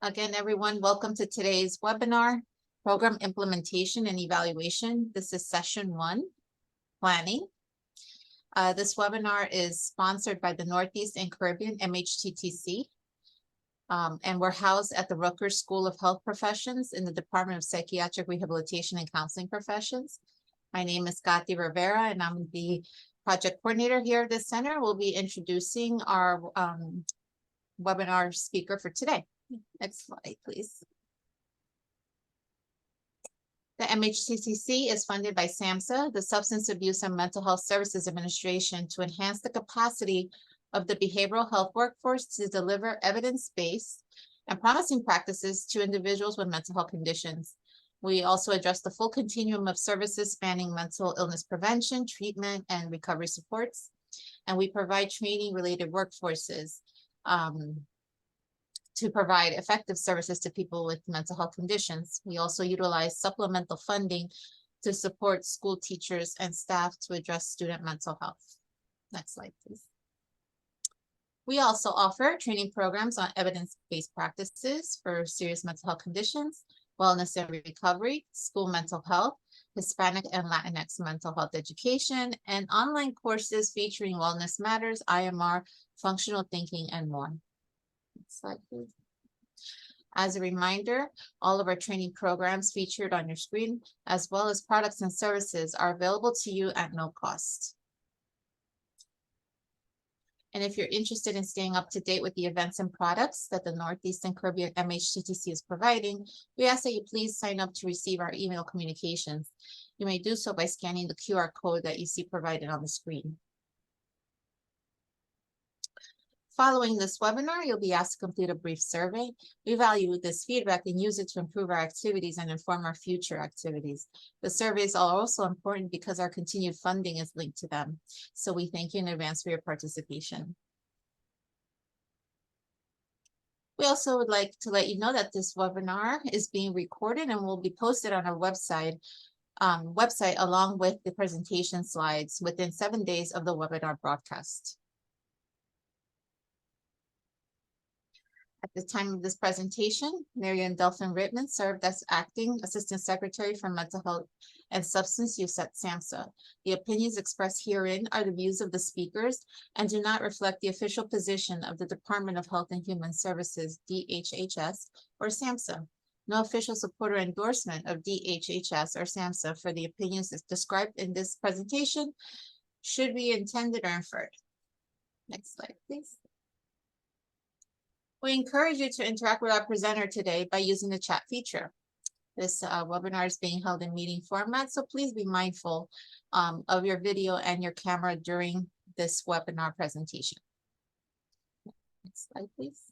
Again, everyone, welcome to today's webinar, Program Implementation and Evaluation. This is session 1, Planning. This webinar is sponsored by the Northeast and Caribbean MHCCC, and we're housed at the Rutgers School of Health Professions in the Department of Psychiatric Rehabilitation and Counseling Professions. My name is Katy Rivera, and I'm the project coordinator here at this center. We'll be introducing our webinar speaker for today. Next slide, please. The MHCCC is funded by SAMHSA, the Substance Abuse and Mental Health Services Administration, to enhance the capacity of the behavioral health workforce to deliver evidence-based and promising practices to individuals with mental health conditions. We also address the full continuum of services spanning mental illness prevention, treatment, and recovery supports. And we provide training-related workforces to provide effective services to people with mental health conditions. We also utilize supplemental funding to support school teachers and staff to address student mental health. Next slide, please. We also offer training programs on evidence-based practices for serious mental health conditions, wellness and recovery, school mental health, Hispanic and Latinx mental health education, and online courses featuring Wellness Matters, IMR, functional thinking, and more. Next slide, please. As a reminder, all of our training programs featured on your screen, as well as products and services, are available to you at no cost. And if you're interested in staying up to date with the events and products that the Northeast and Caribbean MHCCC is providing, we ask that you please sign up to receive our email communications. You may do so by scanning the QR code that you see provided on the screen. Following this webinar, you'll be asked to complete a brief survey. We value this feedback and use it to improve our activities and inform our future activities. The surveys are also important because our continued funding is linked to them. So we thank you in advance for your participation. We also would like to let you know that this webinar is being recorded and will be posted on our website along with the presentation slides within 7 days of the webinar broadcast. At the time of this presentation, Marian Delphin Rittman served as Acting Assistant Secretary for Mental Health and Substance Use at SAMHSA. The opinions expressed herein are the views of the speakers and do not reflect the official position of the Department of Health and Human Services, DHHS, or SAMHSA. No official support or endorsement of DHHS or SAMHSA for the opinions described in this presentation should be intended or inferred. Next slide, please. We encourage you to interact with our presenter today by using the chat feature. This webinar is being held in meeting format, so please be mindful of your video and your camera during this webinar presentation. Next slide, please.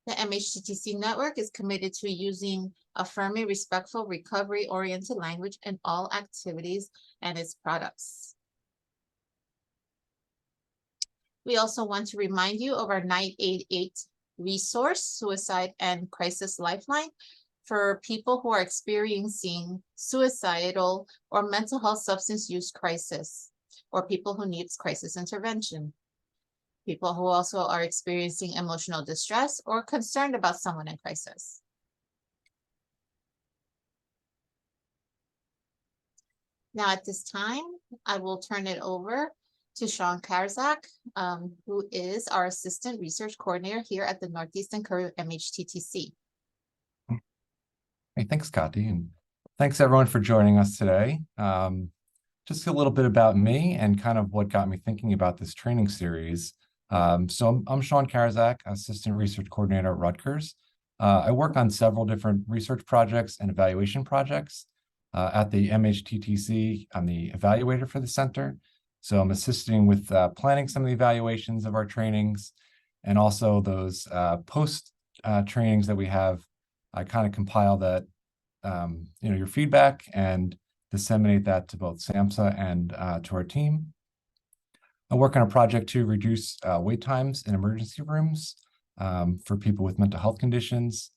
The MHCCC network is committed to using affirming, respectful, recovery-oriented language in all activities and its products. We also want to remind you of our 988 resource, Suicide and Crisis Lifeline, for people who are experiencing suicidal or mental health substance use crisis, or people who need crisis intervention. People who also are experiencing emotional distress or concerned about someone in crisis. Now at this time, I will turn it over to Sean Karzak, who is our Assistant Research Coordinator here at the Northeast and Caribbean MHCCC. Hey, thanks, Katy, and thanks everyone for joining us today. Just a little bit about me and kind of what got me thinking about this training series. So I'm Sean Karzak, Assistant Research Coordinator at Rutgers. I work on several different research projects and evaluation projects. At the MHCCC, I'm the evaluator for the center. So I'm assisting with planning some of the evaluations of our trainings, and also those post trainings that we have. I kind of compile that, your feedback and disseminate that to both SAMHSA and to our team. I work on a project to reduce wait times in emergency rooms for people with mental health conditions,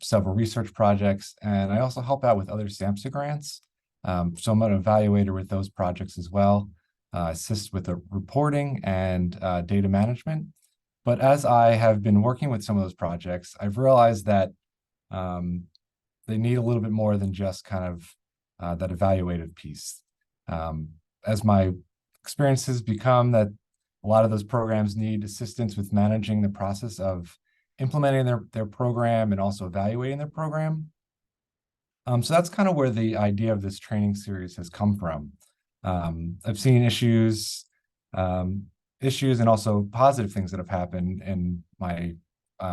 several research projects, and I also help out with other SAMHSA grants. So I'm an evaluator with those projects as well. Assist with the reporting and data management. But as I have been working with some of those projects, I've realized that they need a little bit more than just kind of that evaluative piece. As my experiences become that a lot of those programs need assistance with managing the process of implementing their program and also evaluating their program. So that's kind of where the idea of this training series has come from. I've seen issues and also positive things that have happened in my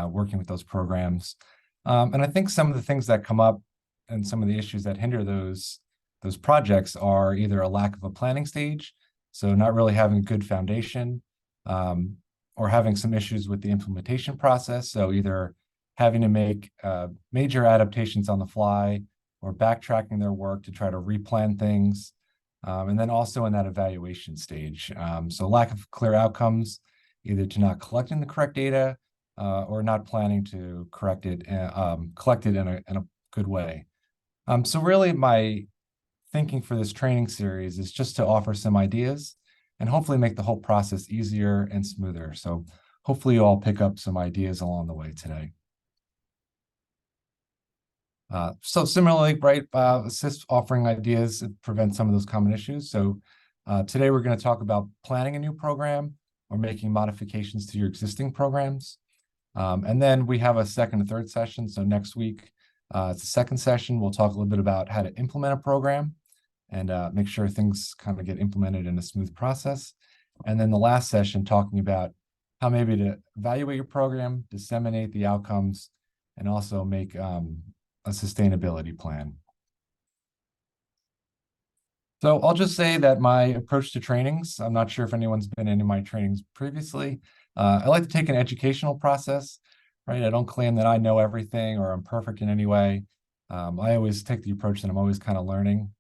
working with those programs. And I think some of the things that come up and some of the issues that hinder those projects are either a lack of a planning stage, so not really having a good foundation, or having some issues with the implementation process. So either having to make major adaptations on the fly or backtracking their work to try to replan things. And then also in that evaluation stage. So lack of clear outcomes, either to not collecting the correct data or not planning to collect it in a good way. So really my thinking for this training series is just to offer some ideas and hopefully make the whole process easier and smoother. So hopefully you all pick up some ideas along the way today. So similarly, right, assist offering ideas to prevent some of those common issues. So today we're going to talk about planning a new program or making modifications to your existing programs. And then we have a second and third session. So next week, it's the second session. We'll talk a little bit about how to implement a program and make sure things kind of get implemented in a smooth process. And then the last session talking about how maybe to evaluate your program, disseminate the outcomes, and also make a sustainability plan. So I'll just say that my approach to trainings, I'm not sure if anyone's been in my trainings previously. I like to take an educational process, right? I don't claim that I know everything or I'm perfect in any way. I always take the approach that I'm always kind of learning.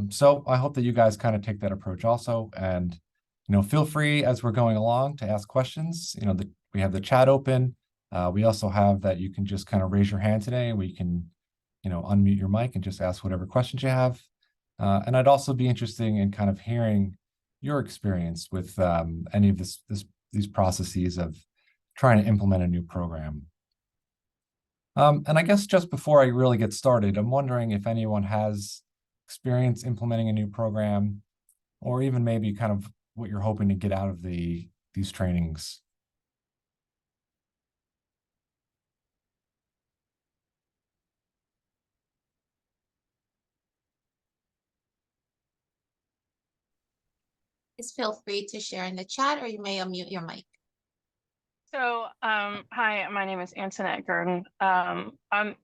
So I hope that you guys kind of take that approach also, and feel free as we're going along to ask questions. We have the chat open. We also have that you can just kind of raise your hand today, and we can unmute your mic and just ask whatever questions you have. And I'd also be interested in kind of hearing your experience with any of these processes of trying to implement a new program. And I guess just before I really get started, I'm wondering if anyone has experience implementing a new program, or even maybe kind of what you're hoping to get out of these trainings. Please feel free to share in the chat, or you may unmute your mic. So, hi, my name is Antonette Gurdon. I'm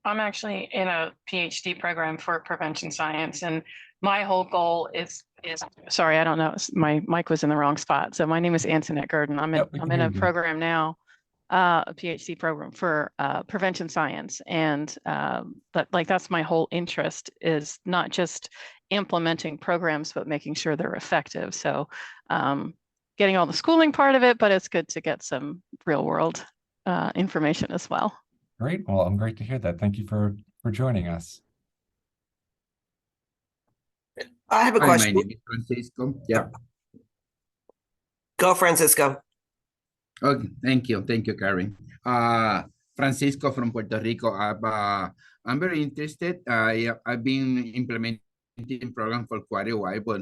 actually in a PhD program for prevention science, and my whole goal is sorry, I don't know, my mic was in the wrong spot. So my name is Antonette Gurdon. I'm in a program now, a PhD program for prevention science, and that's my whole interest, is not just implementing programs, but making sure they're effective. So getting all the schooling part of it, but it's good to get some real world information as well. Great. Well, I'm great to hear that. Thank you for joining us. I have a question. My name is Francisco. Yeah. Go, Francisco. Okay. Thank you, Karen. Francisco from Puerto Rico. I'm very interested. I've been implementing program for quite a while, but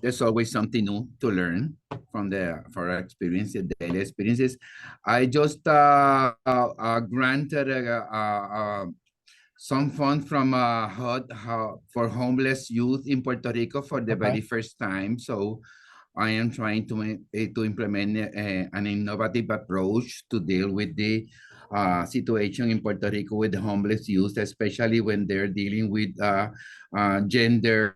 there's always something new to learn for our experiences, daily experiences. I just granted some fund from HUD for homeless youth in Puerto Rico for the very first time. So I am trying to implement an innovative approach to deal with the situation in Puerto Rico with the homeless youth, especially when they're dealing with gender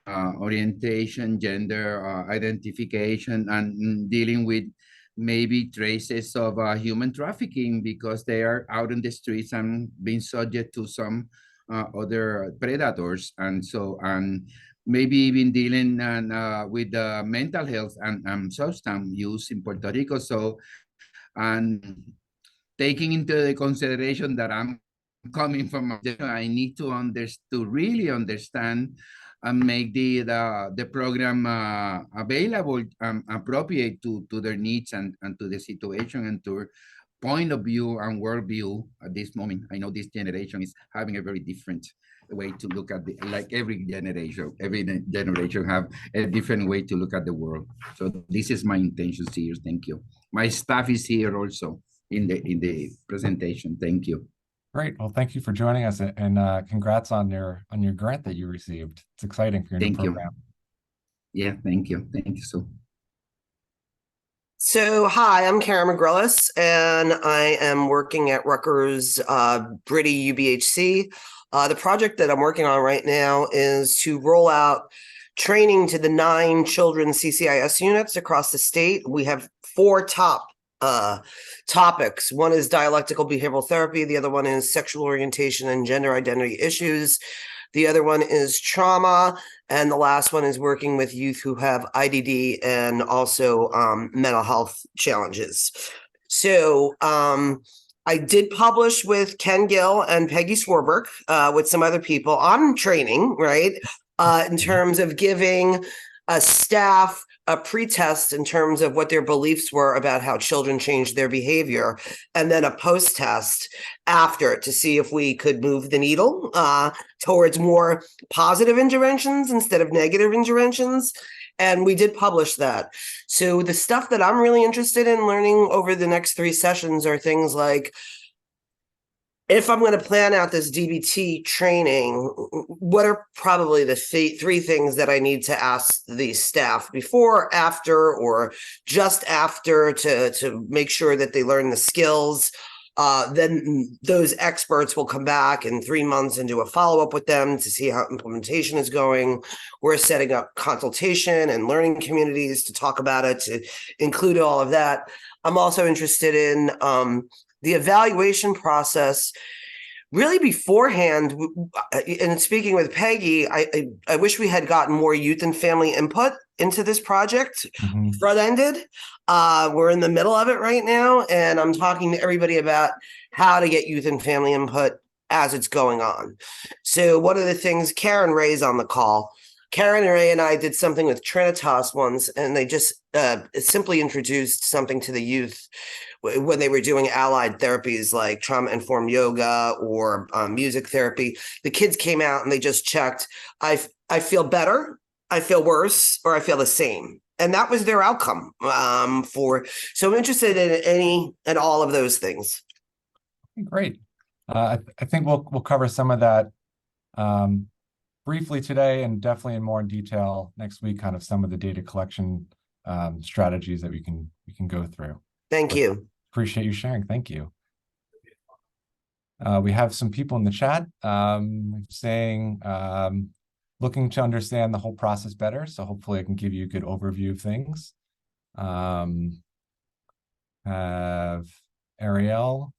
orientation, gender identification, and dealing with maybe traces of human trafficking, because they are out in the streets and being subject to some other predators, and maybe even dealing with mental health and substance use in Puerto Rico. So, and taking into the consideration that I'm coming from, I need to really understand and make the program available, appropriate to their needs and to the situation and to point of view and worldview at this moment. I know this generation is having a very different way to look at like every generation have a different way to look at the world. So this is my intention here. Thank you. My staff is here also in the presentation. Thank you. Great. Well, thank you for joining us, and congrats on your grant that you received. It's exciting for your new program. Yeah, thank you. Thank you so. So, hi, I'm Karen McGrillis, and I am working at Rutgers Brady UBHC. The project that I'm working on right now is to roll out training to the 9 children's CCIS units across the state. We have 4 top topics. One is dialectical behavioral therapy. The other one is sexual orientation and gender identity issues. The other one is trauma. And the last one is working with youth who have IDD and also mental health challenges. So I did publish with Ken Gill and Peggy Swarbrick with some other people on training, right? In terms of giving a staff a pretest in terms of what their beliefs were about how children change their behavior, and then a post-test after to see if we could move the needle towards more positive interventions instead of negative interventions. And we did publish that. So the stuff that I'm really interested in learning over the next 3 sessions are things like, if I'm going to plan out this DBT training, what are probably the 3 things that I need to ask the staff before, after, or just after to make sure that they learn the skills? Then those experts will come back in 3 months and do a follow-up with them to see how implementation is going. We're setting up consultation and learning communities to talk about it, to include all of that. I'm also interested in the evaluation process really beforehand. And speaking with Peggy, I wish we had gotten more youth and family input into this project. Front-ended. We're in the middle of it right now, and I'm talking to everybody about how to get youth and family input as it's going on. So one of the things, Karen Ray's on the call. Karen Ray and I did something with Trinitas once, and they just simply introduced something to the youth when they were doing allied therapies like trauma-informed yoga or music therapy. The kids came out and they just checked, I feel better, I feel worse, or I feel the same. And that was their outcome so I'm interested in any and all of those things. Great. I think we'll cover some of that briefly today, and definitely in more detail next week, kind of some of the data collection strategies that we can go through. Thank you. Appreciate you sharing. Thank you. We have some people in the chat saying, looking to understand the whole process better. So hopefully I can give you a good overview of things. Have Ariel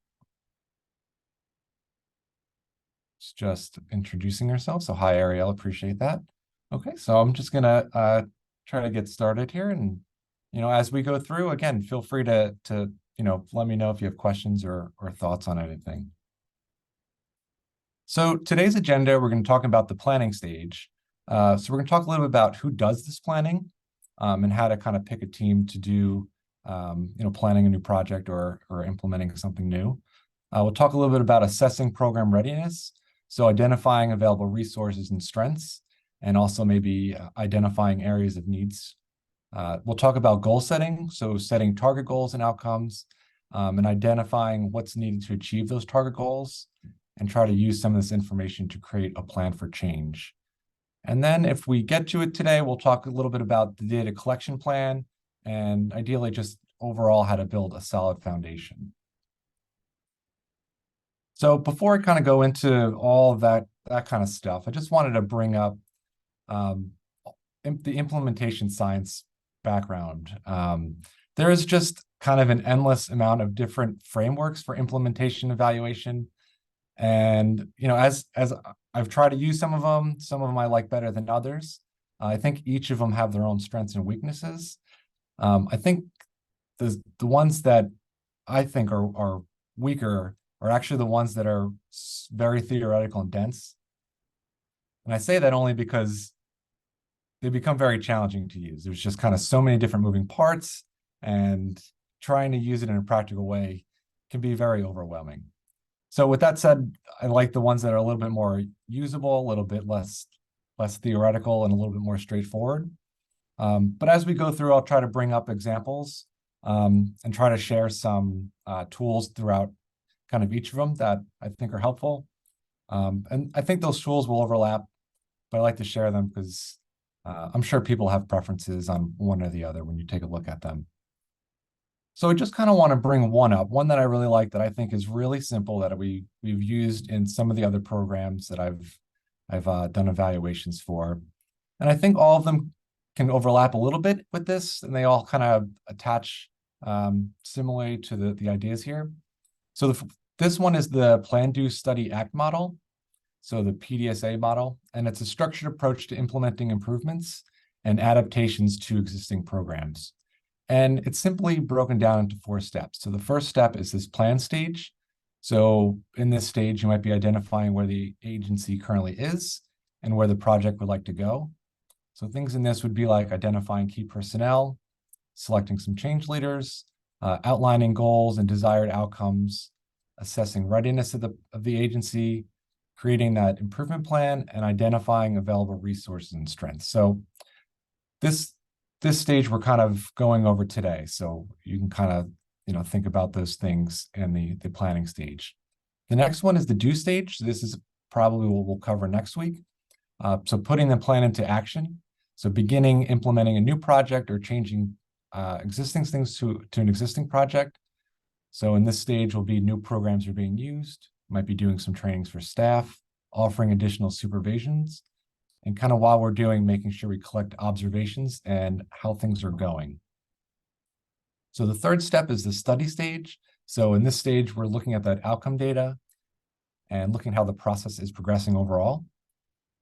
just introducing herself. So hi, Ariel, appreciate that. Okay, so I'm just gonna try to get started here. And, as we go through, again, feel free to let me know if you have questions or thoughts on anything. So today's agenda, we're going to talk about the planning stage. So we're going to talk a little bit about who does this planning and how to kind of pick a team to do, planning a new project or implementing something new. We'll talk a little bit about assessing program readiness. So identifying available resources and strengths, and also maybe identifying areas of needs. We'll talk about goal setting. So setting target goals and outcomes, and identifying what's needed to achieve those target goals, and try to use some of this information to create a plan for change. And then if we get to it today, we'll talk a little bit about the data collection plan, and ideally just overall how to build a solid foundation. So before I kind of go into all of that kind of stuff, I just wanted to bring up the implementation science background. There is just kind of an endless amount of different frameworks for implementation evaluation. And, as I've tried to use some of them I like better than others. I think each of them have their own strengths and weaknesses. I think the ones that I think are weaker are actually the ones that are very theoretical and dense. And I say that only because they become very challenging to use. There's just kind of so many different moving parts, and trying to use it in a practical way can be very overwhelming. So with that said, I like the ones that are a little bit more usable, a little bit less theoretical, and a little bit more straightforward. But as we go through, I'll try to bring up examples and try to share some tools throughout kind of each of them that I think are helpful. And I think those tools will overlap, but I like to share them because I'm sure people have preferences on one or the other when you take a look at them. So I just kind of want to bring one up, one that I really like that I think is really simple that we've used in some of the other programs that I've done evaluations for. And I think all of them can overlap a little bit with this, and they all kind of attach similarly to the ideas here. So this one is the Plan, Do, Study, Act model. So the PDSA model, and it's a structured approach to implementing improvements and adaptations to existing programs. And it's simply broken down into 4 steps. So the first step is this plan stage. So in this stage, you might be identifying where the agency currently is and where the project would like to go. So things in this would be like identifying key personnel, selecting some change leaders, outlining goals and desired outcomes, assessing readiness of the agency, creating that improvement plan, and identifying available resources and strengths. So this stage we're kind of going over today. So you can kind of, think about those things in the planning stage. The next one is the do stage. This is probably what we'll cover next week. So putting the plan into action. So beginning implementing a new project or changing existing things to an existing project. So in this stage will be new programs are being used, might be doing some trainings for staff, offering additional supervisions, and kind of while we're doing, making sure we collect observations and how things are going. So the third step is the study stage. So in this stage, we're looking at that outcome data and looking how the process is progressing overall.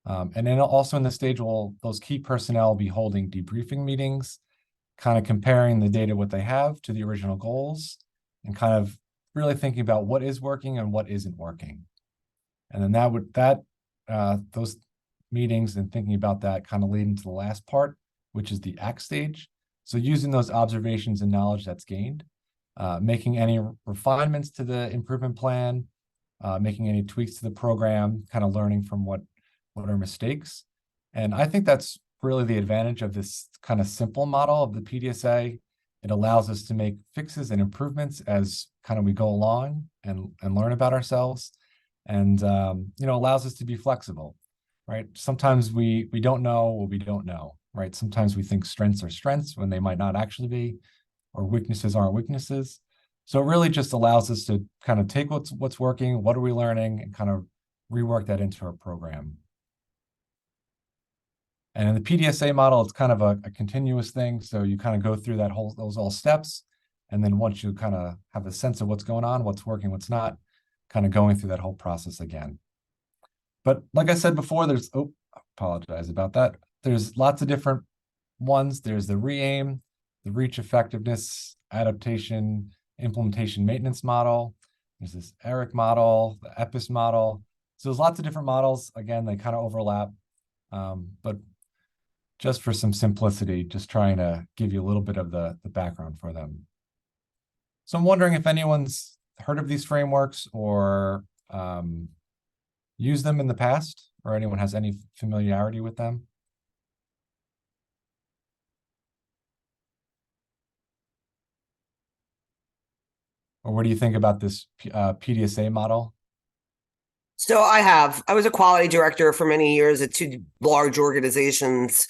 And then also in this stage, those key personnel will be holding debriefing meetings, kind of comparing the data, what they have to the original goals, and kind of really thinking about what is working and what isn't working. And then those meetings and thinking about that kind of lead into the last part, which is the act stage. So using those observations and knowledge that's gained, making any refinements to the improvement plan, making any tweaks to the program, kind of learning from what are mistakes. And I think that's really the advantage of this kind of simple model of the PDSA. It allows us to make fixes and improvements as kind of we go along and learn about ourselves, and allows us to be flexible, right? Sometimes we don't know what we don't know, right? Sometimes we think strengths are strengths when they might not actually be, or weaknesses aren't weaknesses. So it really just allows us to kind of take what's working, what are we learning, and kind of rework that into our program. And in the PDSA model, it's kind of a continuous thing. So you kind of go through those all steps. And then once you kind of have a sense of what's going on, what's working, what's not, kind of going through that whole process again. But like I said before, I apologize about that. There's lots of different ones. There's the REAIM, the Reach Effectiveness, Adaptation, Implementation Maintenance model. There's this ERIC model, the EPIS model. So there's lots of different models. Again, they kind of overlap. But just for some simplicity, just trying to give you a little bit of the background for them. So I'm wondering if anyone's heard of these frameworks or used them in the past, or anyone has any familiarity with them. Or what do you think about this PDSA model? So I was a quality director for many years at 2 large organizations.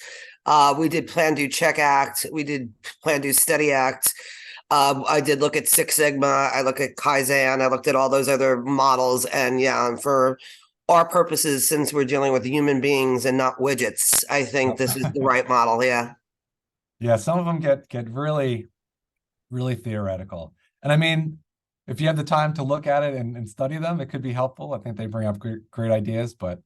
We did Plan, Do, Check Act. We did Plan, Do, Study Act. I did look at Six Sigma. I look at Kaizen. I looked at all those other models. And yeah, for our purposes, since we're dealing with human beings and not widgets, I think this is the right model. Yeah. Yeah, some of them get really, really theoretical. And I mean, if you have the time to look at it and study them, it could be helpful. I think they bring up great ideas, but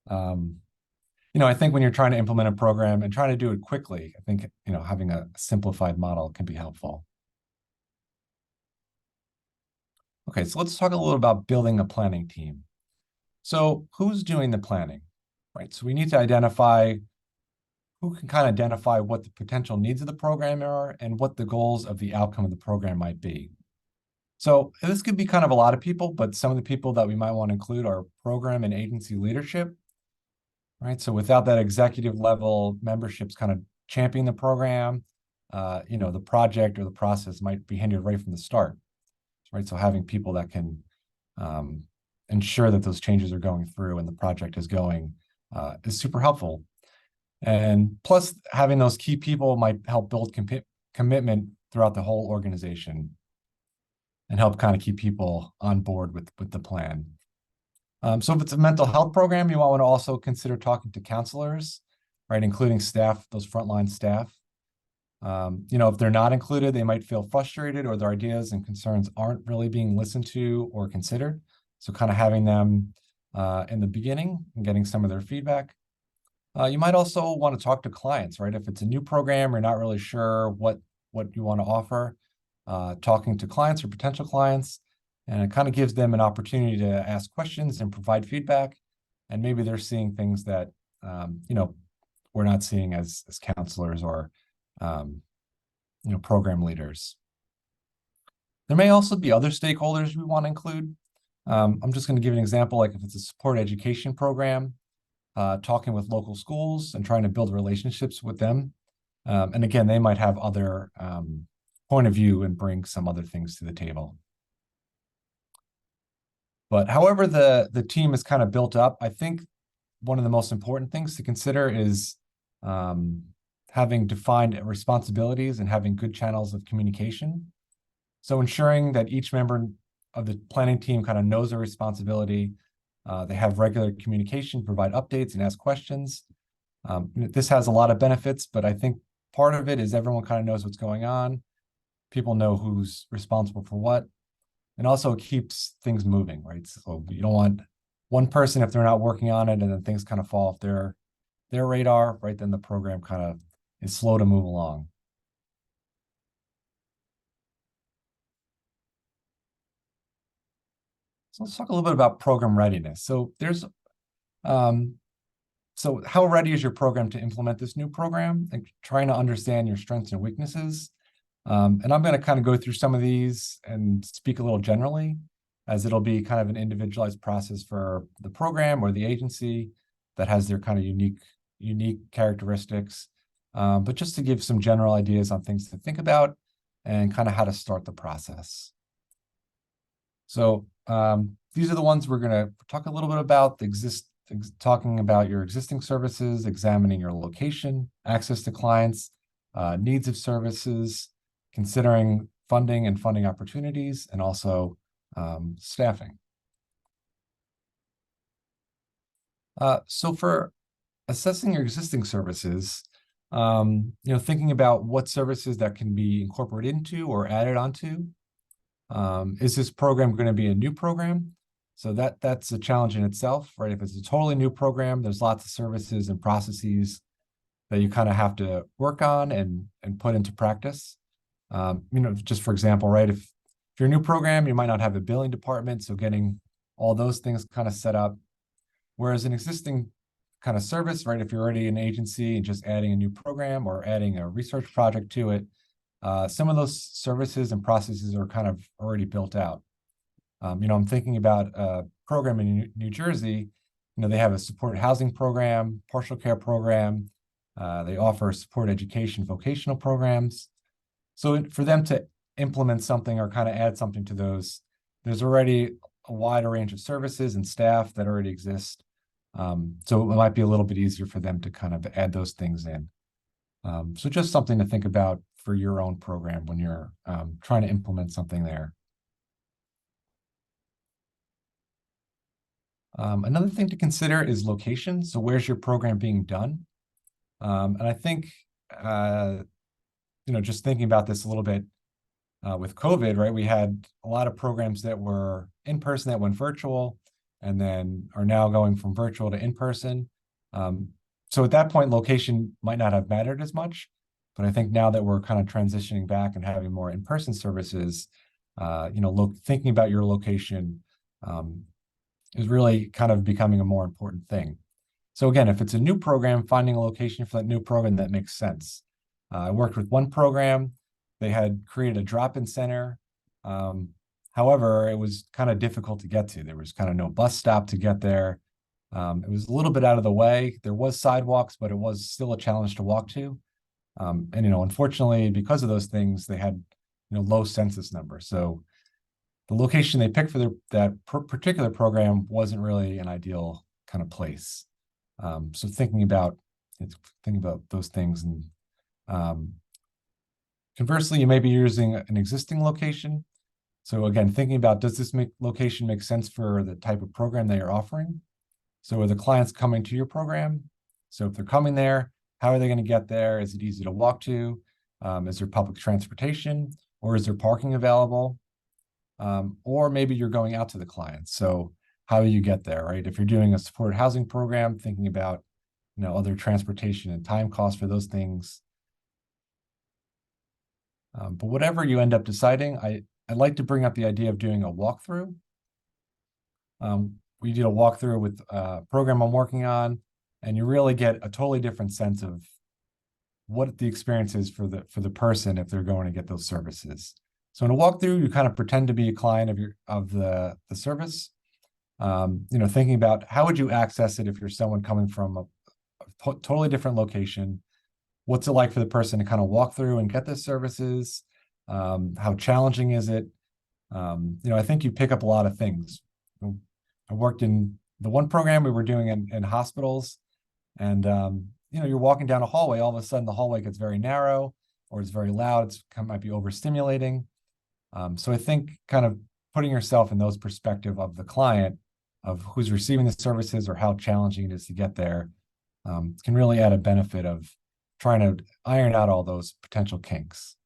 I think when you're trying to implement a program and trying to do it quickly, I think, having a simplified model can be helpful. Okay, so let's talk a little about building a planning team. So who's doing the planning, right? So we need to identify who can kind of identify what the potential needs of the program are and what the goals of the outcome of the program might be. So this could be kind of a lot of people, but some of the people that we might want to include are program and agency leadership, right? So without that executive level memberships kind of championing the program, the project or the process might be hindered right from the start, right? So having people that can ensure that those changes are going through and the project is going is super helpful. And plus, having those key people might help build commitment throughout the whole organization and help kind of keep people on board with the plan. So if it's a mental health program, you might want to also consider talking to counselors, right, including staff, those frontline staff. If they're not included, they might feel frustrated or their ideas and concerns aren't really being listened to or considered. So kind of having them in the beginning and getting some of their feedback. You might also want to talk to clients, right? If it's a new program, you're not really sure what you want to offer, talking to clients or potential clients, and it kind of gives them an opportunity to ask questions and provide feedback. And maybe they're seeing things that, we're not seeing as counselors or, program leaders. There may also be other stakeholders we want to include. I'm just going to give an example, like if it's a support education program, talking with local schools and trying to build relationships with them. And again, they might have other point of view and bring some other things to the table. But however the team is kind of built up, I think one of the most important things to consider is having defined responsibilities and having good channels of communication. So ensuring that each member of the planning team kind of knows their responsibility. They have regular communication, provide updates and ask questions. This has a lot of benefits, but I think part of it is everyone kind of knows what's going on. People know who's responsible for what, and also it keeps things moving, right? So you don't want one person, if they're not working on it and then things kind of fall off their radar, right? Then the program kind of is slow to move along. So let's talk a little bit about program readiness. So there's, so how ready is your program to implement this new program and trying to understand your strengths and weaknesses? And I'm going to kind of go through some of these and speak a little generally, as it'll be kind of an individualized process for the program or the agency that has their kind of unique characteristics. But just to give some general ideas on things to think about and kind of how to start the process. So these are the ones we're going to talk a little bit about, talking about your existing services, examining your location, access to clients, needs of services, considering funding and funding opportunities, and also staffing. So for assessing your existing services, thinking about what services that can be incorporated into or added onto. Is this program going to be a new program? So that's a challenge in itself, right? If it's a totally new program, there's lots of services and processes that you kind of have to work on and put into practice. Just for example, right? If you're a new program, you might not have a billing department, so getting all those things kind of set up. Whereas an existing kind of service, right? If you're already an agency and just adding a new program or adding a research project to it, some of those services and processes are kind of already built out. I'm thinking about a program in New Jersey. They have a supported housing program, partial care program. They offer support education, vocational programs. So for them to implement something or kind of add something to those, there's already a wider range of services and staff that already exist. So it might be a little bit easier for them to kind of add those things in. So just something to think about for your own program when you're trying to implement something there. Another thing to consider is location. So where's your program being done? And I think, just thinking about this a little bit with COVID, right? We had a lot of programs that were in person that went virtual and then are now going from virtual to in person. So at that point, location might not have mattered as much. But I think now that we're kind of transitioning back and having more in-person services, thinking about your location is really kind of becoming a more important thing. So again, if it's a new program, finding a location for that new program that makes sense. I worked with one program, they had created a drop-in center. However, it was kind of difficult to get to. There was kind of no bus stop to get there. It was a little bit out of the way. There was sidewalks, but it was still a challenge to walk to. And, unfortunately, because of those things, they had, low census numbers. So the location they picked for that particular program wasn't really an ideal kind of place. So thinking about those things, and conversely, you may be using an existing location. So again, thinking about, does this location make sense for the type of program that you're offering? So are the clients coming to your program? So if they're coming there, how are they going to get there? Is it easy to walk to? Is there public transportation, or is there parking available? Or maybe you're going out to the clients. So how do you get there, right? If you're doing a supported housing program, thinking about, other transportation and time costs for those things. But whatever you end up deciding, I'd like to bring up the idea of doing a walkthrough. We did a walkthrough with a program I'm working on, and you really get a totally different sense of what the experience is for the person if they're going to get those services. So in a walkthrough, you kind of pretend to be a client of the service. Thinking about how would you access it if you're someone coming from a totally different location. What's it like for the person to kind of walk through and get the services? How challenging is it? I think you pick up a lot of things. I worked in the one program we were doing in hospitals, and you're walking down a hallway, all of a sudden the hallway gets very narrow, or it's very loud, might be overstimulating. So I think kind of putting yourself in those perspective of the client, of who's receiving the services or how challenging it is to get there, can really add a benefit of trying to iron out all those potential kinks.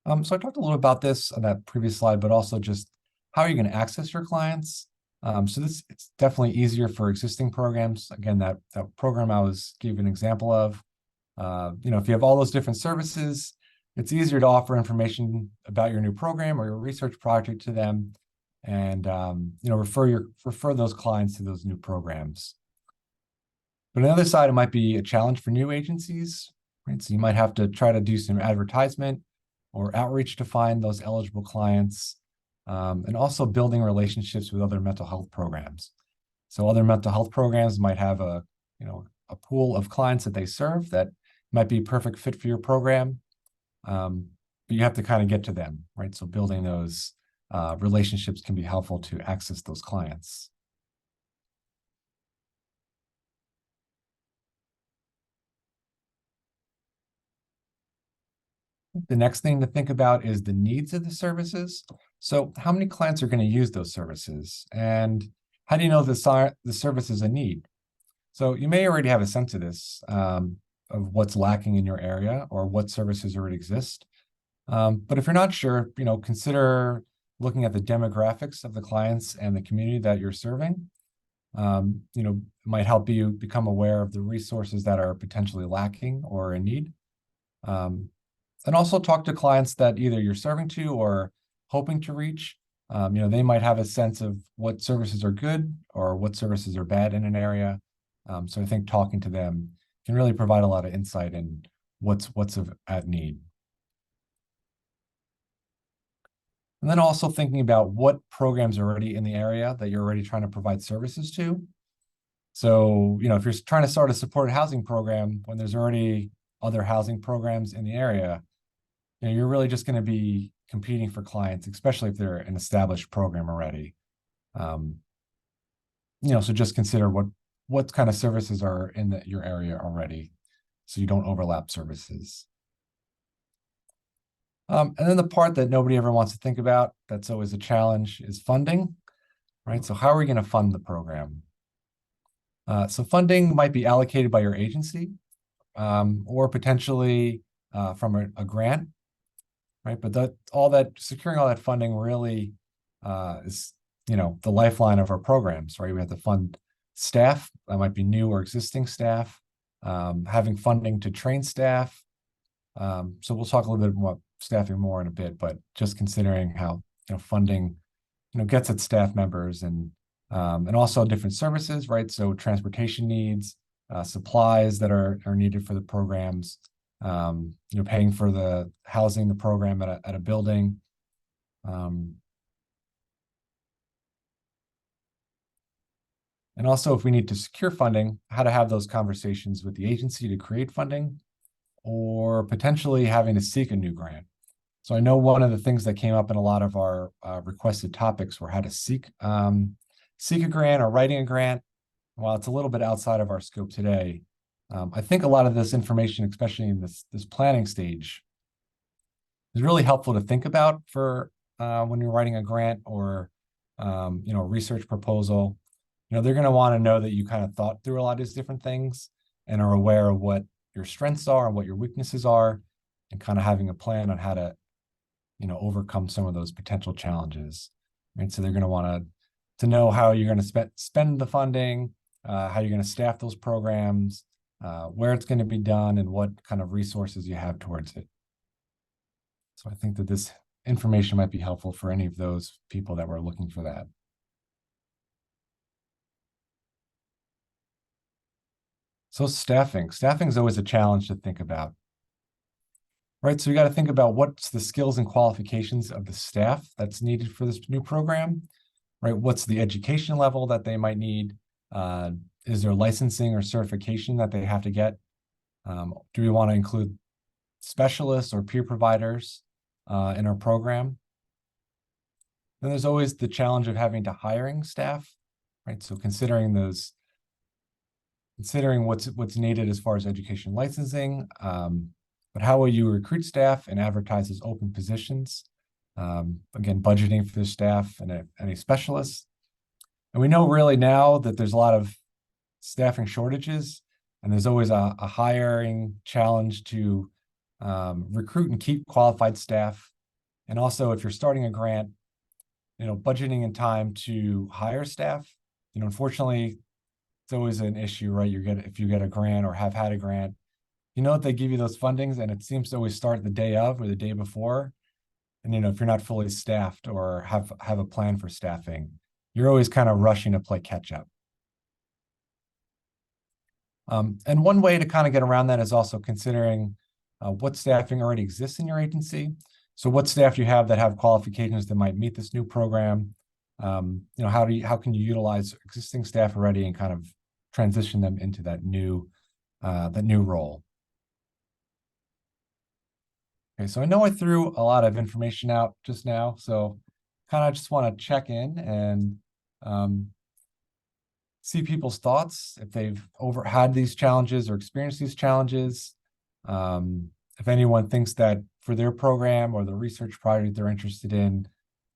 So I talked a little about this on that previous slide, but also just how are you going to access your clients? So it's definitely easier for existing programs. Again, that program I gave an example of, if you have all those different services, it's easier to offer information about your new program or your research project to them, and refer those clients to those new programs. But on the other side, it might be a challenge for new agencies, right? So you might have to try to do some advertisement or outreach to find those eligible clients, and also building relationships with other mental health programs. So other mental health programs might have a pool of clients that they serve that might be a perfect fit for your program, but you have to kind of get to them, right? So building those relationships can be helpful to access those clients. The next thing to think about is the needs of the services. So how many clients are going to use those services? And how do you know the service is a need? So you may already have a sense of this, of what's lacking in your area or what services already exist. But if you're not sure, consider looking at the demographics of the clients and the community that you're serving. Might help you become aware of the resources that are potentially lacking or in need. And also talk to clients that either you're serving to or hoping to reach. They might have a sense of what services are good or what services are bad in an area. So I think talking to them can really provide a lot of insight in what's at need. And then also thinking about what programs are already in the area that you're already trying to provide services to. So, if you're trying to start a supported housing program when there's already other housing programs in the area, you're really just going to be competing for clients, especially if they're an established program already. So just consider what kind of services are in your area already, so you don't overlap services. And then the part that nobody ever wants to think about, that's always a challenge, is funding, right? So how are we going to fund the program? So funding might be allocated by your agency, or potentially from a grant, right? But securing all that funding really is, the lifeline of our programs, right? We have to fund staff, that might be new or existing staff, having funding to train staff. So we'll talk a little bit about staffing more in a bit, but just considering how funding gets at staff members and also different services, right? So transportation needs, supplies that are needed for the programs, paying for the housing, the program at a building. And also if we need to secure funding, how to have those conversations with the agency to create funding, or potentially having to seek a new grant. So I know one of the things that came up in a lot of our requested topics were how to seek a grant or writing a grant. While it's a little bit outside of our scope today, I think a lot of this information, especially in this planning stage, is really helpful to think about for when you're writing a grant or a research proposal. They're going to want to know that you kind of thought through a lot of these different things and are aware of what your strengths are and what your weaknesses are, and kind of having a plan on how to, overcome some of those potential challenges. And so they're going to want to know how you're going to spend the funding, how you're going to staff those programs, where it's going to be done, and what kind of resources you have towards it. So I think that this information might be helpful for any of those people that were looking for that. So staffing is always a challenge to think about, right? So you got to think about what's the skills and qualifications of the staff that's needed for this new program, right? What's the education level that they might need? Is there licensing or certification that they have to get? Do we want to include specialists or peer providers in our program? Then there's always the challenge of having to hiring staff, right? So considering what's needed as far as education licensing, but how will you recruit staff and advertise as open positions? Again, budgeting for the staff and any specialists. And we know really now that there's a lot of staffing shortages, and there's always a hiring challenge to recruit and keep qualified staff. And also, if you're starting a grant, budgeting in time to hire staff, unfortunately, it's always an issue, right? If you get a grant or have had a grant, that they give you those fundings, and it seems to always start the day of or the day before. And if you're not fully staffed or have a plan for staffing, you're always kind of rushing to play catch up. And one way to kind of get around that is also considering what staffing already exists in your agency. So what staff you have that have qualifications that might meet this new program. How can you utilize existing staff already and kind of transition them into that new role? Okay, so I know I threw a lot of information out just now, so kind of just want to check in and see people's thoughts, if they've had these challenges or experienced these challenges. If anyone thinks that for their program or the research project they're interested in,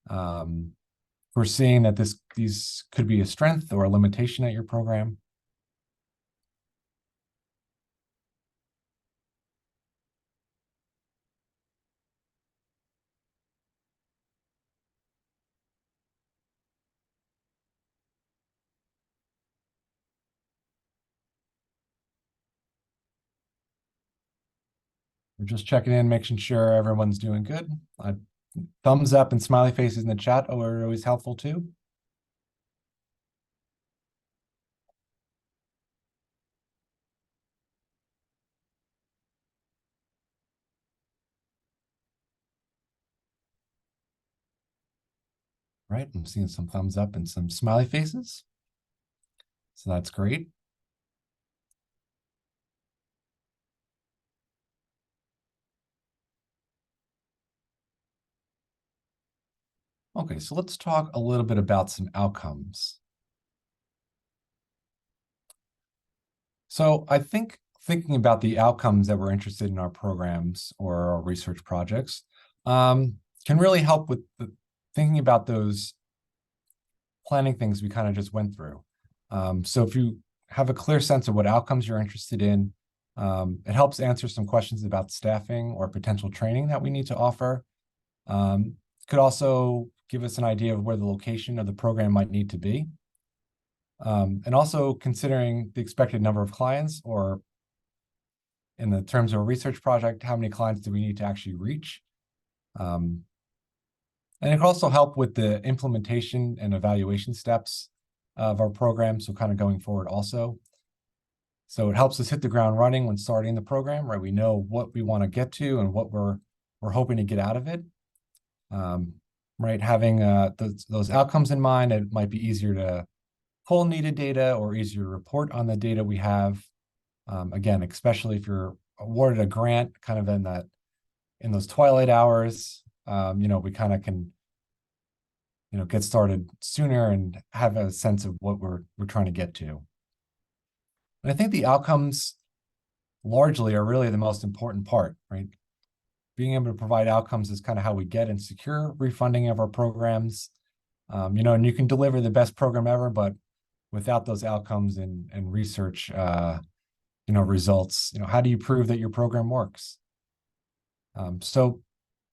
we're seeing that these could be a strength or a limitation at your program. We're just checking in, making sure everyone's doing good. Thumbs up and smiley faces in the chat are always helpful too. Right, I'm seeing some thumbs up and some smiley faces. So that's great. Okay, so let's talk a little bit about some outcomes. So I think thinking about the outcomes that we're interested in our programs or our research projects can really help with thinking about those planning things we kind of just went through. So if you have a clear sense of what outcomes you're interested in, it helps answer some questions about staffing or potential training that we need to offer. Could also give us an idea of where the location of the program might need to be. And also considering the expected number of clients, or in the terms of a research project, how many clients do we need to actually reach? And it can also help with the implementation and evaluation steps of our program, so kind of going forward also. So it helps us hit the ground running when starting the program, right? We know what we want to get to and what we're hoping to get out of it. Right, having those outcomes in mind, it might be easier to pull needed data or easier to report on the data we have. Again, especially if you're awarded a grant kind of in those twilight hours, we kind of can, get started sooner and have a sense of what we're trying to get to. And I think the outcomes largely are really the most important part, right? Being able to provide outcomes is kind of how we get and secure refunding of our programs. And you can deliver the best program ever, but without those outcomes and research, results, how do you prove that your program works? So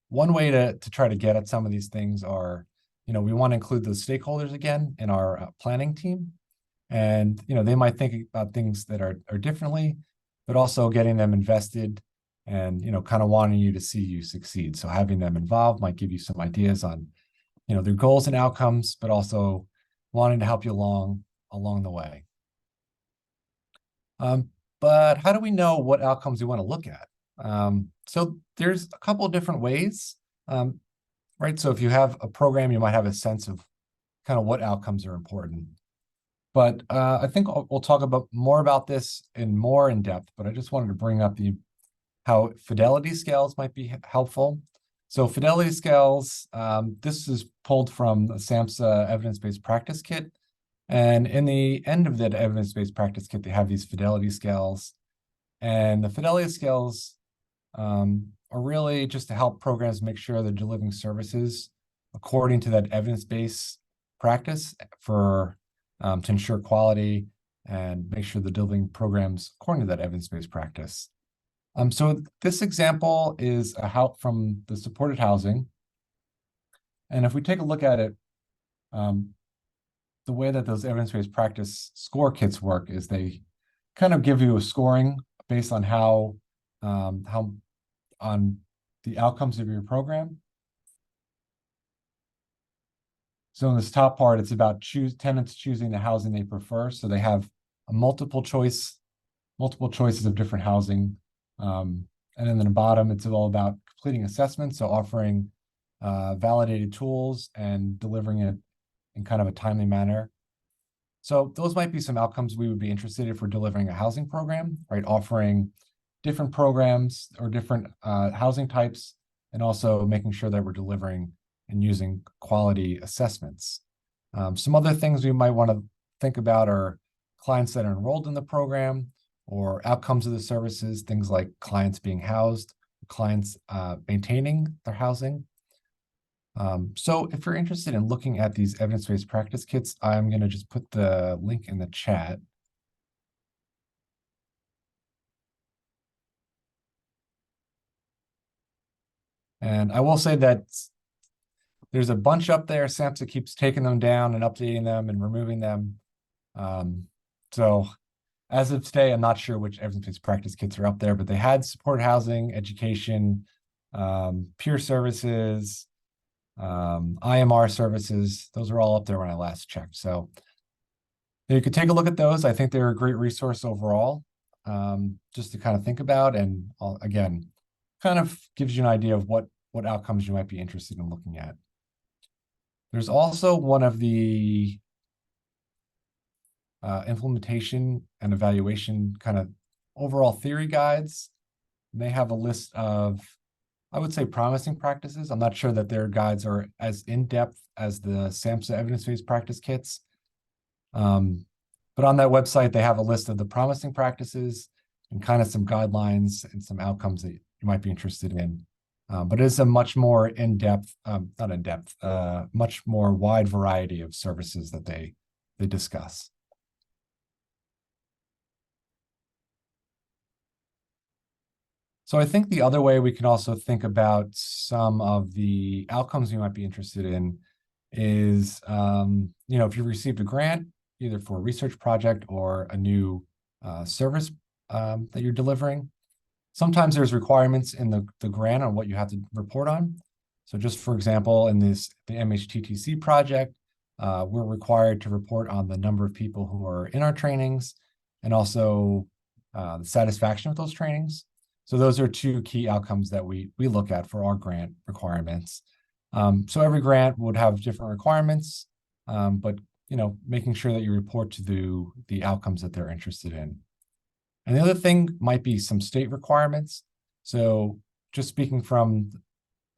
one way to try to get at some of these things are, we want to include those stakeholders again in our planning team. And, they might think about things that are differently, but also getting them invested and, kind of wanting you to see you succeed. So having them involved might give you some ideas on, their goals and outcomes, but also wanting to help you along the way. But how do we know what outcomes we want to look at? So there's a couple of different ways, right? So if you have a program, you might have a sense of kind of what outcomes are important. But I think we'll talk more about this more in depth, but I just wanted to bring up how fidelity scales might be helpful. So fidelity scales, this is pulled from the SAMHSA evidence-based practice kit. And in the end of that evidence-based practice kit, they have these fidelity scales. And the fidelity scales are really just to help programs make sure they're delivering services according to that evidence-based practice to ensure quality and make sure they're delivering programs according to that evidence-based practice. So this example is a help from the supported housing. And if we take a look at it, the way that those evidence-based practice score kits work is they kind of give you a scoring based on how on the outcomes of your program. So in this top part, it's about tenants choosing the housing they prefer. So they have a multiple choices of different housing. And then in the bottom, it's all about completing assessments. So offering validated tools and delivering it in kind of a timely manner. So those might be some outcomes we would be interested in if we're delivering a housing program, right? Offering different programs or different housing types, and also making sure that we're delivering and using quality assessments. Some other things we might want to think about are clients that are enrolled in the program or outcomes of the services, things like clients being housed, clients maintaining their housing. So if you're interested in looking at these evidence-based practice kits, I'm going to just put the link in the chat. And I will say that there's a bunch up there. SAMHSA keeps taking them down and updating them and removing them. So as of today, I'm not sure which evidence-based practice kits are up there, but they had supported housing, education, peer services, IMR services. Those are all up there when I last checked. So you could take a look at those. I think they're a great resource overall, just to kind of think about. And again, kind of gives you an idea of what outcomes you might be interested in looking at. There's also one of the implementation and evaluation kind of overall theory guides. And they have a list of, I would say, promising practices. I'm not sure that their guides are as in-depth as the SAMHSA evidence-based practice kits. But on that website, they have a list of the promising practices and kind of some guidelines and some outcomes that you might be interested in. But it is a much more much more wide variety of services that they discuss. So I think the other way we can also think about some of the outcomes you might be interested in is, if you received a grant, either for a research project or a new service that you're delivering, sometimes there's requirements in the grant on what you have to report on. So just for example, in the MHTTC project, we're required to report on the number of people who are in our trainings and also the satisfaction with those trainings. So those are two key outcomes that we look at for our grant requirements. So every grant would have different requirements, but making sure that you report to the outcomes that they're interested in. And the other thing might be some state requirements. So just speaking from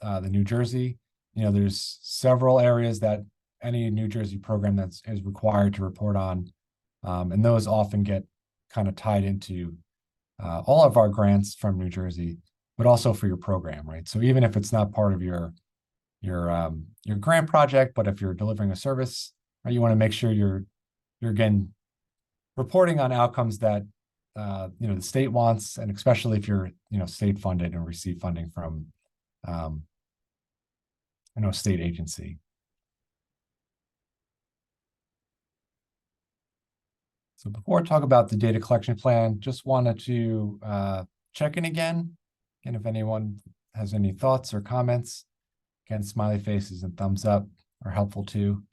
the New Jersey, there's several areas that any New Jersey program is required to report on. And those often get kind of tied into all of our grants from New Jersey, but also for your program, right? So even if it's not part of your grant project, but if you're delivering a service, right, you want to make sure you're again reporting on outcomes that the state wants, and especially if you're state funded and receive funding from a state agency. So before I talk about the data collection plan, just wanted to check in again. And if anyone has any thoughts or comments, again, smiley faces and thumbs up are helpful too.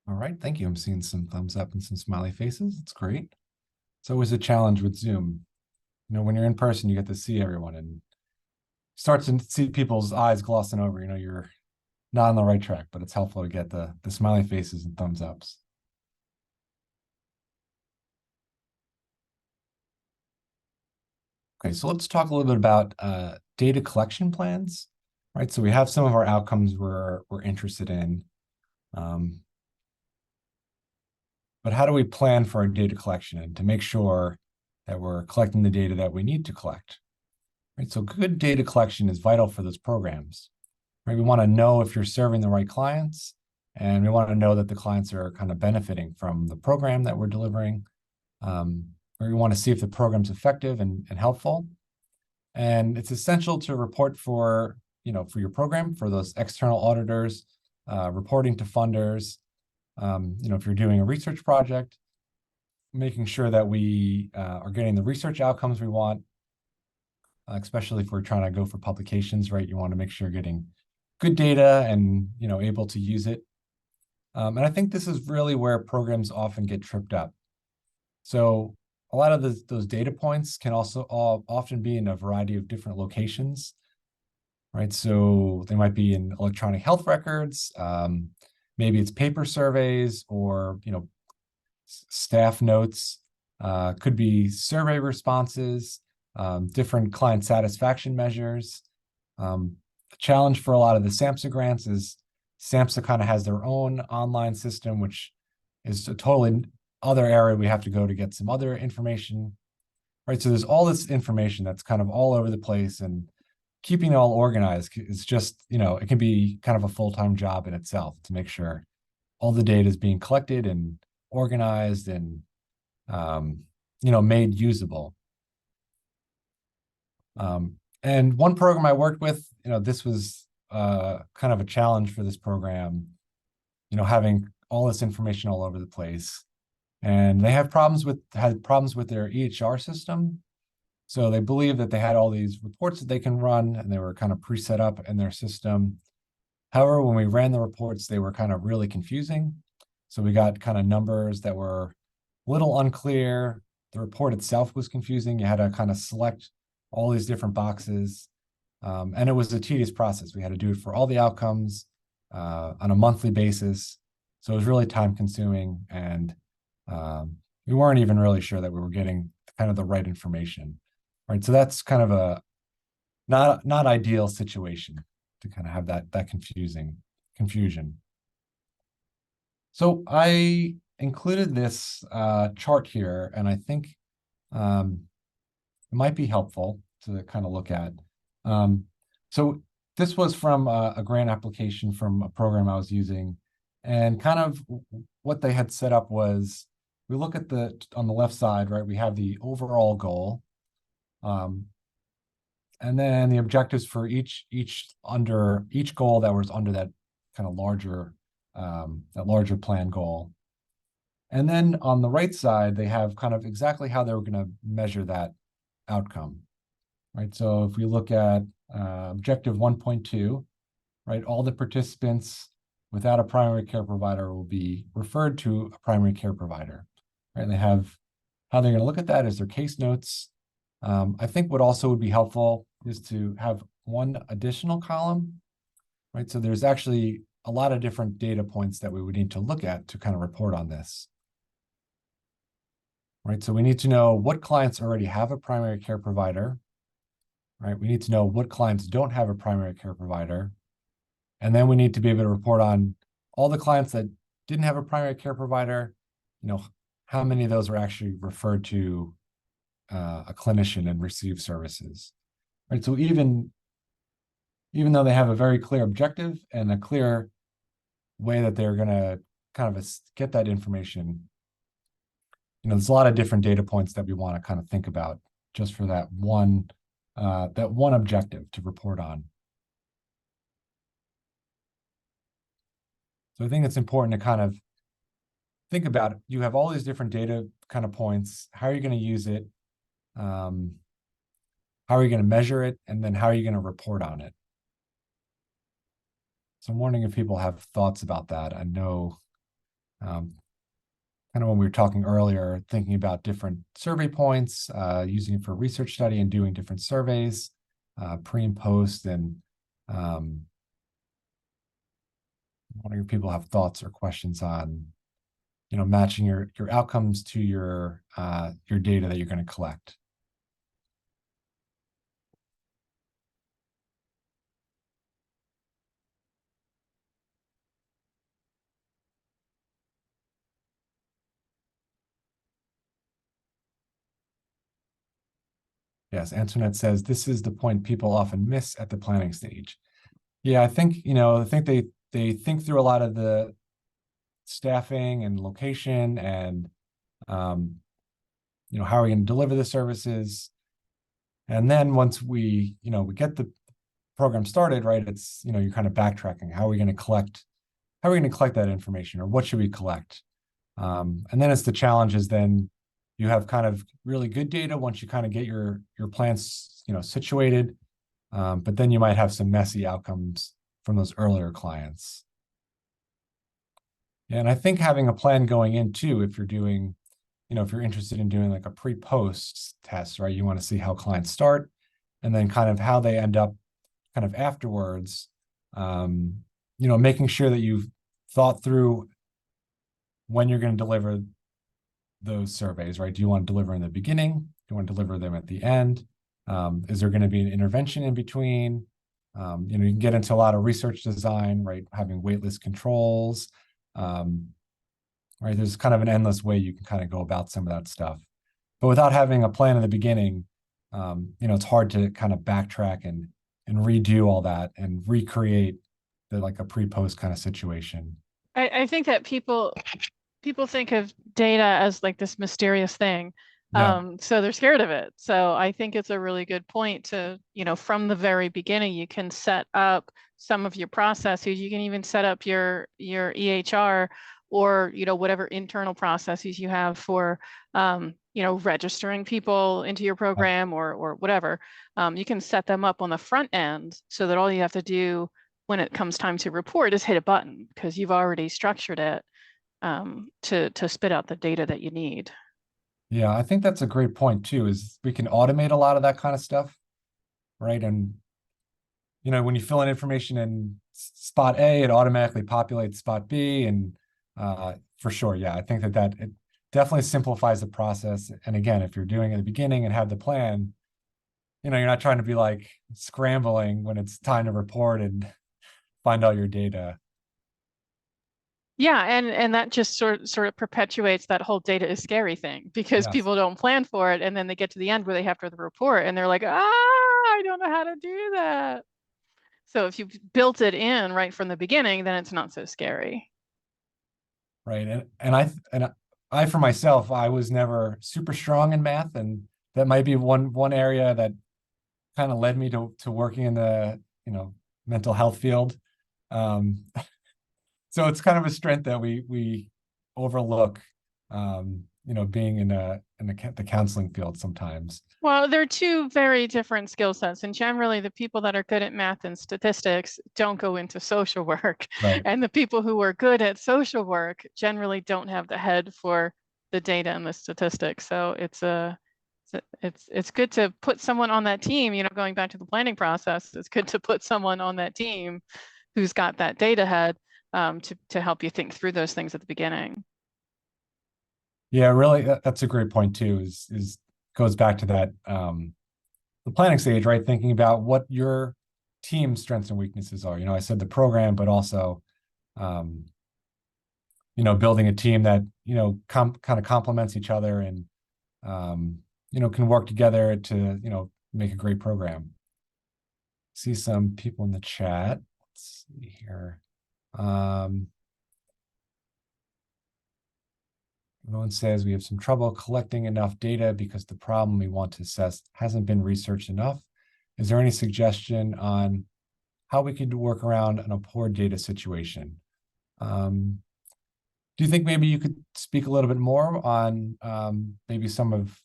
All right, thank you. I'm seeing some thumbs up and some smiley faces. It's great. It's always a challenge with Zoom. When you're in person, you get to see everyone and start to see people's eyes glossing over. You're not on the right track, but it's helpful to get the smiley faces and thumbs ups. Okay, so let's talk a little bit about data collection plans, right? So we have some of our outcomes we're interested in. But how do we plan for our data collection and to make sure that we're collecting the data that we need to collect? Right, so good data collection is vital for those programs. Right, we want to know if you're serving the right clients, and we want to know that the clients are kind of benefiting from the program that we're delivering. Or we want to see if the program's effective and helpful. And it's essential to report for your program, for those external auditors, reporting to funders. If you're doing a research project, making sure that we are getting the research outcomes we want, especially if we're trying to go for publications, right? You want to make sure you're getting good data and able to use it. And I think this is really where programs often get tripped up. So a lot of those data points can also often be in a variety of different locations, right? So they might be in electronic health records. Maybe it's paper surveys or staff notes. Could be survey responses, different client satisfaction measures. The challenge for a lot of the SAMHSA grants is SAMHSA kind of has their own online system, which is a totally other area we have to go to get some other information, right? So there's all this information that's kind of all over the place, and keeping it all organized is just, it can be kind of a full-time job in itself to make sure all the data is being collected and organized and, made usable. And one program I worked with, this was kind of a challenge for this program, having all this information all over the place. And they had problems with their EHR system. So they believed that they had all these reports that they can run, and they were kind of pre-set up in their system. However, when we ran the reports, they were kind of really confusing. So we got kind of numbers that were a little unclear. The report itself was confusing. You had to kind of select all these different boxes. And it was a tedious process. We had to do it for all the outcomes on a monthly basis. So it was really time consuming, and we weren't even really sure that we were getting kind of the right information, right? So that's kind of a not ideal situation to kind of have that confusion. So I included this chart here, and I think it might be helpful to kind of look at. So this was from a grant application from a program I was using, And kind of what they had set up was, we look at on the left side, right, we have the overall goal. And then the objectives for each goal that was under that kind of larger plan goal. And then on the right side, they have kind of exactly how they were going to measure that outcome, right? So if we look at objective 1.2, right, all the participants without a primary care provider will be referred to a primary care provider, right? And they have how they're going to look at that is their case notes. I think what also would be helpful is to have one additional column, right? So there's actually a lot of different data points that we would need to look at to kind of report on this. Right, so we need to know what clients already have a primary care provider, right? We need to know what clients don't have a primary care provider. And then we need to be able to report on all the clients that didn't have a primary care provider, how many of those were actually referred to a clinician and received services, right? So even though they have a very clear objective and a clear way that they're going to kind of get that information, there's a lot of different data points that we want to kind of think about just for that one objective to report on. So I think it's important to kind of think about it. You have all these different data kind of points. How are you going to use it? How are you going to measure it? And then how are you going to report on it? So I'm wondering if people have thoughts about that. I know kind of when we were talking earlier, thinking about different survey points, using it for research study and doing different surveys, pre and post, and I'm wondering if people have thoughts or questions on, matching your outcomes to your data that you're going to collect. Yes, Antoinette says this is the point people often miss at the planning stage. Yeah, I think they think through a lot of the staffing and location and how are we going to deliver the services, and then once we get the program started, right, it's you're kind of backtracking. How are we going to collect that information, or what should we collect? And then it's the challenge is then you have kind of really good data once you kind of get your plans situated, but then you might have some messy outcomes from those earlier clients. And I think having a plan going in too, if you're doing, if you're interested in doing like a pre-post test, right, you want to see how clients start and then kind of how they end up kind of afterwards, making sure that you've thought through when you're going to deliver those surveys, right? Do you want to deliver in the beginning? Do you want to deliver them at the end? Is there going to be an intervention in between? You can get into a lot of research design, right? Having waitlist controls, right? There's kind of an endless way you can kind of go about some of that stuff. But without having a plan in the beginning, it's hard to kind of backtrack and redo all that and recreate like a pre-post kind of situation. I think that people think of data as like this mysterious thing. Yeah. So they're scared of it. So I think it's a really good point to, from the very beginning, you can set up some of your processes. You can even set up your EHR or, whatever internal processes you have for, registering people into your program or whatever. You can set them up on the front end so that all you have to do when it comes time to report is hit a button because you've already structured it to spit out the data that you need. Yeah, I think that's a great point too, is we can automate a lot of that kind of stuff, right? And, when you fill in information in spot A, it automatically populates spot B. And for sure, yeah, I think that it definitely simplifies the process. And again, if you're doing it at the beginning and have the plan, you're not trying to be like scrambling when it's time to report and find all your data. Yeah, and that just sort of perpetuates that whole data is scary thing because Yes. people don't plan for it, and then they get to the end where they have to report, and they're like, I don't know how to do that. So if you built it in right from the beginning, then it's not so scary. right? And I for myself, I was never super strong in math, and that might be one area that kind of led me to working in the, mental health field. Um, so it's kind of a strength that we overlook, being in the counseling field sometimes. Well, they're two very different skill sets, and generally the people that are good at math and statistics don't go into social work. Right. And the people who are good at social work generally don't have the head for the data and the statistics. So it's good to put someone on that team, going back to the planning process, it's good to put someone on that team who's got that data head to help you think through those things at the beginning. Yeah, really, that's a great point too, is goes back to that, the planning stage, right? Thinking about what your team's strengths and weaknesses are. I said the program, but also, building a team that, kind of complements each other and, can work together to, make a great program. See some people in the chat. Let's see here. Everyone says we have some trouble collecting enough data because the problem we want to assess hasn't been researched enough. Is there any suggestion on how we could work around a poor data situation? Do you think maybe you could speak a little bit more on maybe some of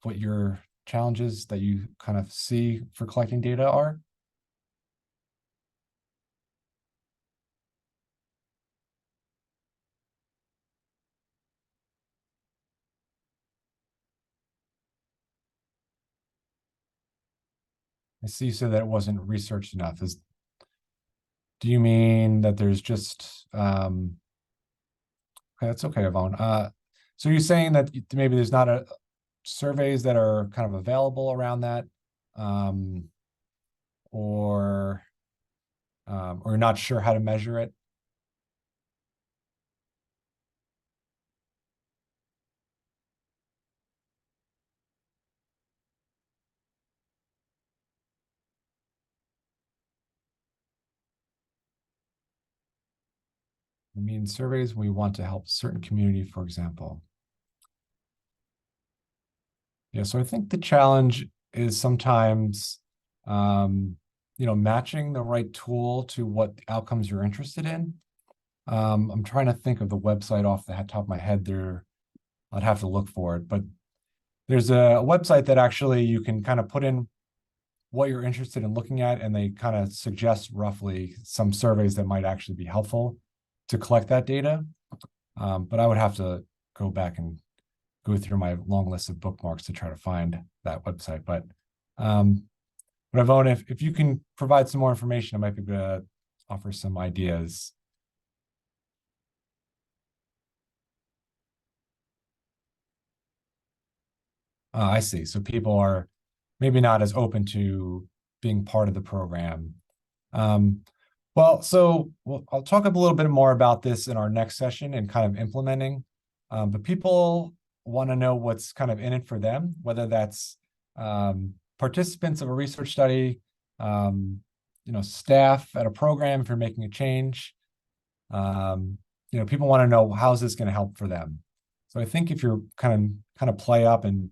what your challenges that you kind of see for collecting data are? I see you said that it wasn't researched enough. Do you mean that there's just okay, that's okay, Yvonne. So you're saying that maybe there's not surveys that are kind of available around that, or you're not sure how to measure it? I mean, surveys, we want to help a certain community, for example. Yeah, so I think the challenge is sometimes, matching the right tool to what outcomes you're interested in. I'm trying to think of the website off the top of my head there. I'd have to look for it, but there's a website that actually you can kind of put in what you're interested in looking at, and they kind of suggest roughly some surveys that might actually be helpful to collect that data. But I would have to go back and go through my long list of bookmarks to try to find that website. But Yvonne, if you can provide some more information, I might be able to offer some ideas. I see. So people are maybe not as open to being part of the program. I'll talk a little bit more about this in our next session and kind of implementing. But people want to know what's kind of in it for them, whether that's participants of a research study, staff at a program if you're making a change. People want to know how's this going to help for them. So I think if you're kind of play up and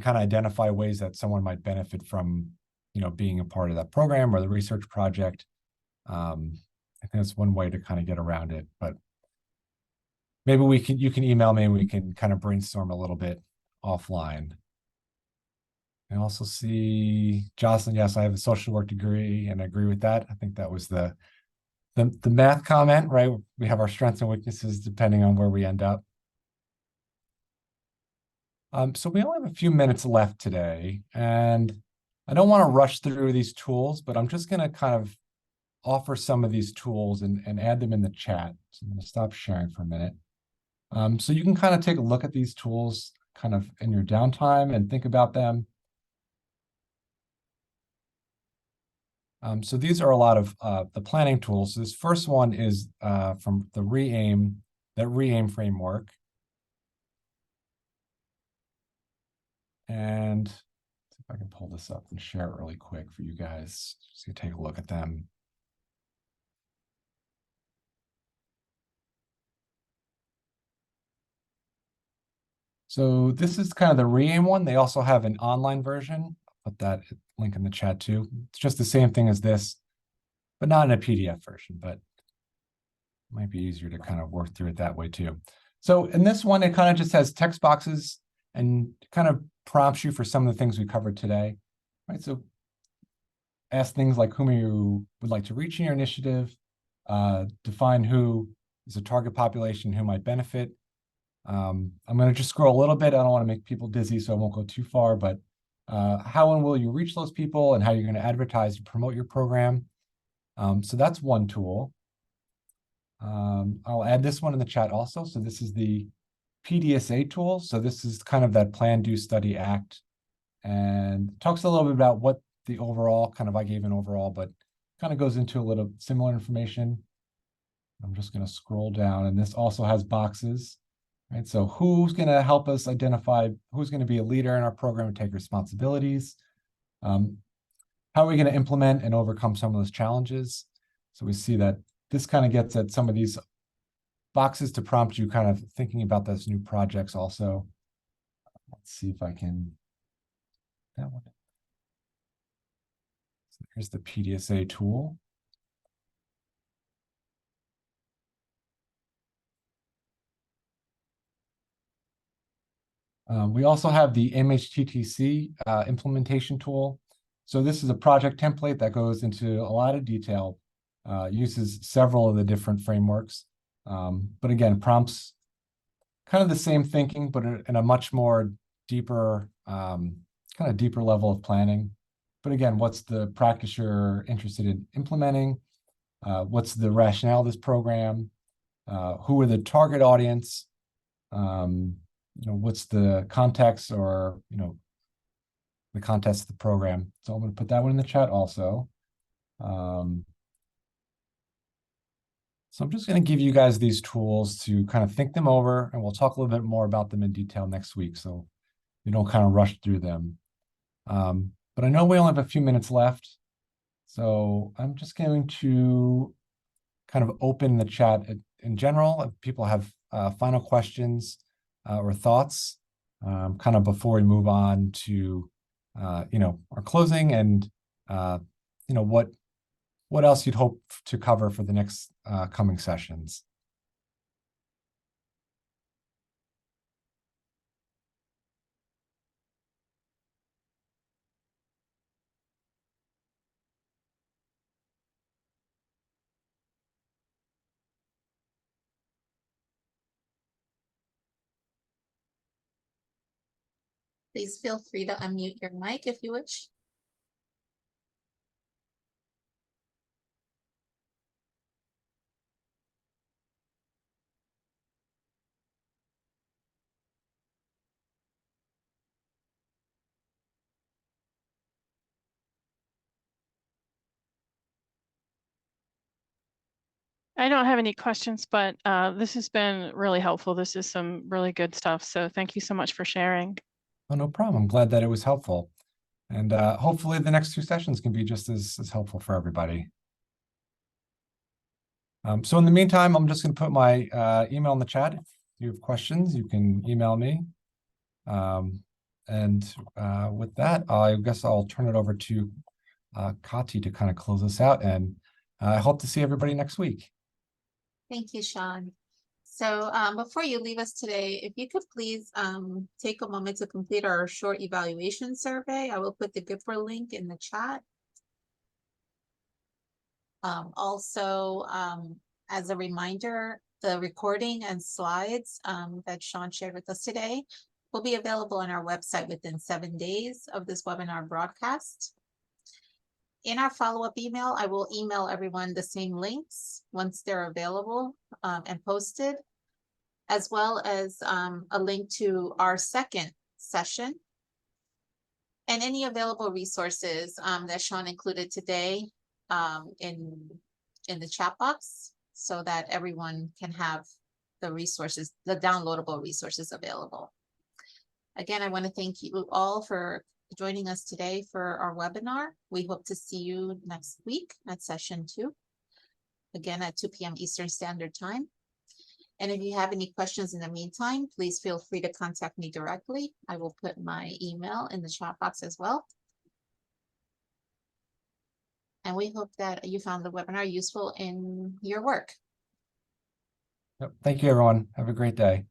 kind of identify ways that someone might benefit from, being a part of that program or the research project, I think that's one way to kind of get around it. But maybe you can email me and we can kind of brainstorm a little bit offline. I also see Jocelyn. Yes, I have a social work degree and I agree with that. I think that was the math comment, right? We have our strengths and weaknesses depending on where we end up. So we only have a few minutes left today, and I don't want to rush through these tools, but I'm just going to kind of offer some of these tools and add them in the chat. So I'm going to stop sharing for a minute. So you can kind of take a look at these tools kind of in your downtime and think about them. So these are a lot of the planning tools. So this first one is from the Reaim framework. And see if I can pull this up and share it really quick for you guys, just to take a look at them. So this is kind of the Reaim one. They also have an online version. I'll put that link in the chat too. It's just the same thing as this, but not in a PDF version, but it might be easier to kind of work through it that way too. So in this one, it kind of just has text boxes and kind of prompts you for some of the things we covered today, right? So ask things like whom you would like to reach in your initiative, define who is a target population who might benefit. I'm going to just scroll a little bit. I don't want to make people dizzy, so I won't go too far, but how and will you reach those people and how you're going to advertise and promote your program. So that's one tool. I'll add this one in the chat also. So this is the PDSA tool. So this is kind of that Plan, Do, Study, Act, and talks a little bit about what the overall kind of, I gave an overall, but kind of goes into a little similar information. I'm just going to scroll down, and this also has boxes, right? So who's going to help us identify who's going to be a leader in our program and take responsibilities? How are we going to implement and overcome some of those challenges? So we see that this kind of gets at some of these boxes to prompt you kind of thinking about those new projects also. Let's see if I can, that one. So here's the PDSA tool. We also have the MHCCC implementation tool. So this is a project template that goes into a lot of detail, uses several of the different frameworks, but again, prompts kind of the same thinking, but in a much more deeper, kind of deeper level of planning. But again, what's the practice you're interested in implementing? What's the rationale of this program? Who are the target audience? What's the context or, the context of the program. So I'm going to put that one in the chat also. So I'm just going to give you guys these tools to kind of think them over, and we'll talk a little bit more about them in detail next week, so you don't kind of rush through them. But I know we only have a few minutes left, so I'm just going to kind of open the chat in general. If people have final questions or thoughts, kind of before we move on to, our closing and, what else you'd hope to cover for the next coming sessions. Please feel free to unmute your mic if you wish. I don't have any questions, but this has been really helpful. This is some really good stuff. So thank you so much for sharing. Oh, no problem. I'm glad that it was helpful. And hopefully the next two sessions can be just as helpful for everybody. So in the meantime, I'm just going to put my email in the chat. If you have questions, you can email me. With that, I guess I'll turn it over to Kati to kind of close us out. And I hope to see everybody next week. Thank you, Sean. So before you leave us today, if you could please take a moment to complete our short evaluation survey. I will put the Gipper link in the chat. Also, as a reminder, the recording and slides that Sean shared with us today will be available on our website within 7 days of this webinar broadcast. In our follow-up email, I will email everyone the same links once they're available and posted, as well as a link to our second session and any available resources that Sean included today in the chat box, so that everyone can have the resources, the downloadable resources available. Again, I want to thank you all for joining us today for our webinar. We hope to see you next week at session 2, again at 2 p.m. Eastern Standard Time. And if you have any questions in the meantime, please feel free to contact me directly. I will put my email in the chat box as well. And we hope that you found the webinar useful in your work. Yep. Thank you, everyone. Have a great day.